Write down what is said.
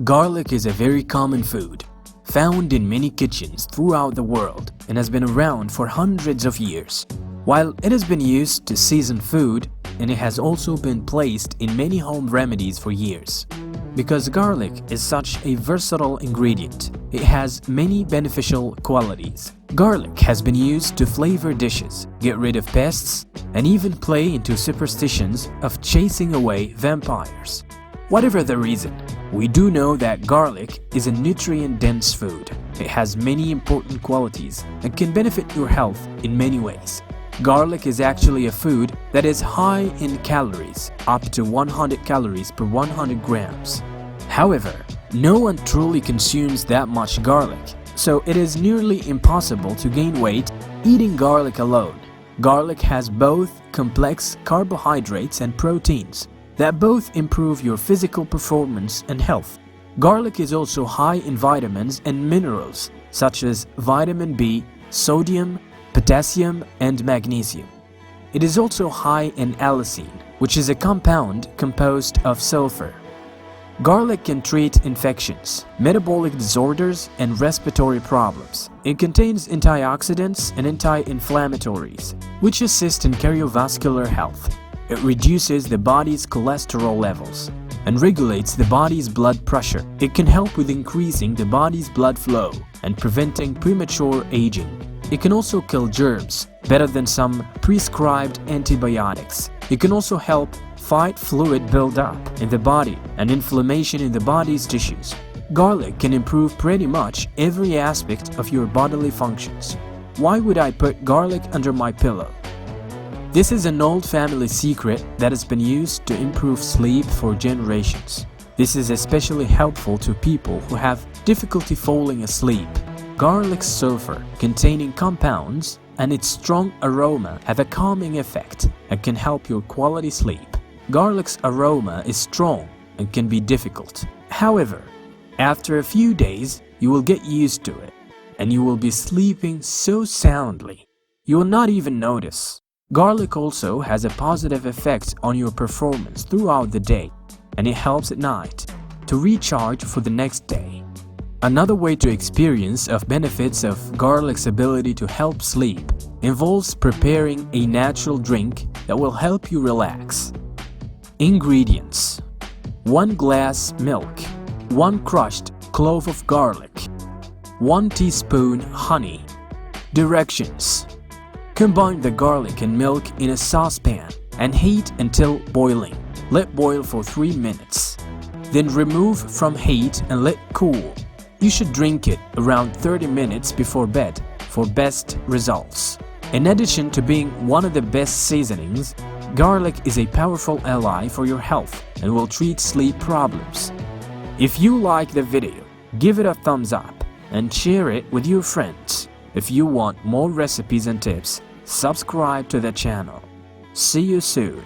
Garlic is a very common food, found in many kitchens throughout the world and has been around for hundreds of years. While it has been used to season food, and it has also been placed in many home remedies for years. Because garlic is such a versatile ingredient, it has many beneficial qualities. Garlic has been used to flavor dishes, get rid of pests, and even play into superstitions of chasing away vampires. Whatever the reason, we do know that garlic is a nutrient-dense food. It has many important qualities and can benefit your health in many ways. Garlic is actually a food that is high in calories, up to 100 calories per 100 grams. However, no one truly consumes that much garlic, so it is nearly impossible to gain weight eating garlic alone. Garlic has both complex carbohydrates and proteins that both improve your physical performance and health. Garlic is also high in vitamins and minerals such as vitamin B, sodium, potassium, and magnesium. It is also high in allicin, which is a compound composed of sulfur. Garlic can treat infections, metabolic disorders, and respiratory problems. It contains antioxidants and anti-inflammatories, which assist in cardiovascular health. It reduces the body's cholesterol levels and regulates the body's blood pressure. It can help with increasing the body's blood flow and preventing premature aging. It can also kill germs better than some prescribed antibiotics. It can also help fight fluid buildup in the body and inflammation in the body's tissues. Garlic can improve pretty much every aspect of your bodily functions. Why would I put garlic under my pillow? This is an old family secret that has been used to improve sleep for generations. This is especially helpful to people who have difficulty falling asleep. Garlic's sulfur containing compounds and its strong aroma have a calming effect and can help your quality sleep. Garlic's aroma is strong and can be difficult. However, after a few days, you will get used to it and you will be sleeping so soundly you will not even notice. Garlic also has a positive effect on your performance throughout the day, and it helps at night to recharge for the next day. Another way to experience of benefits of garlic's ability to help sleep involves preparing a natural drink that will help you relax. Ingredients: 1 glass milk, 1 crushed clove of garlic, 1 teaspoon honey. Directions: combine the garlic and milk in a saucepan and heat until boiling. Let boil for 3 minutes. Then remove from heat and let cool. You should drink it around 30 minutes before bed for best results. In addition to being one of the best seasonings, garlic is a powerful ally for your health and will treat sleep problems. If you like the video, give it a thumbs up and share it with your friends. If you want more recipes and tips, subscribe to the channel. See you soon.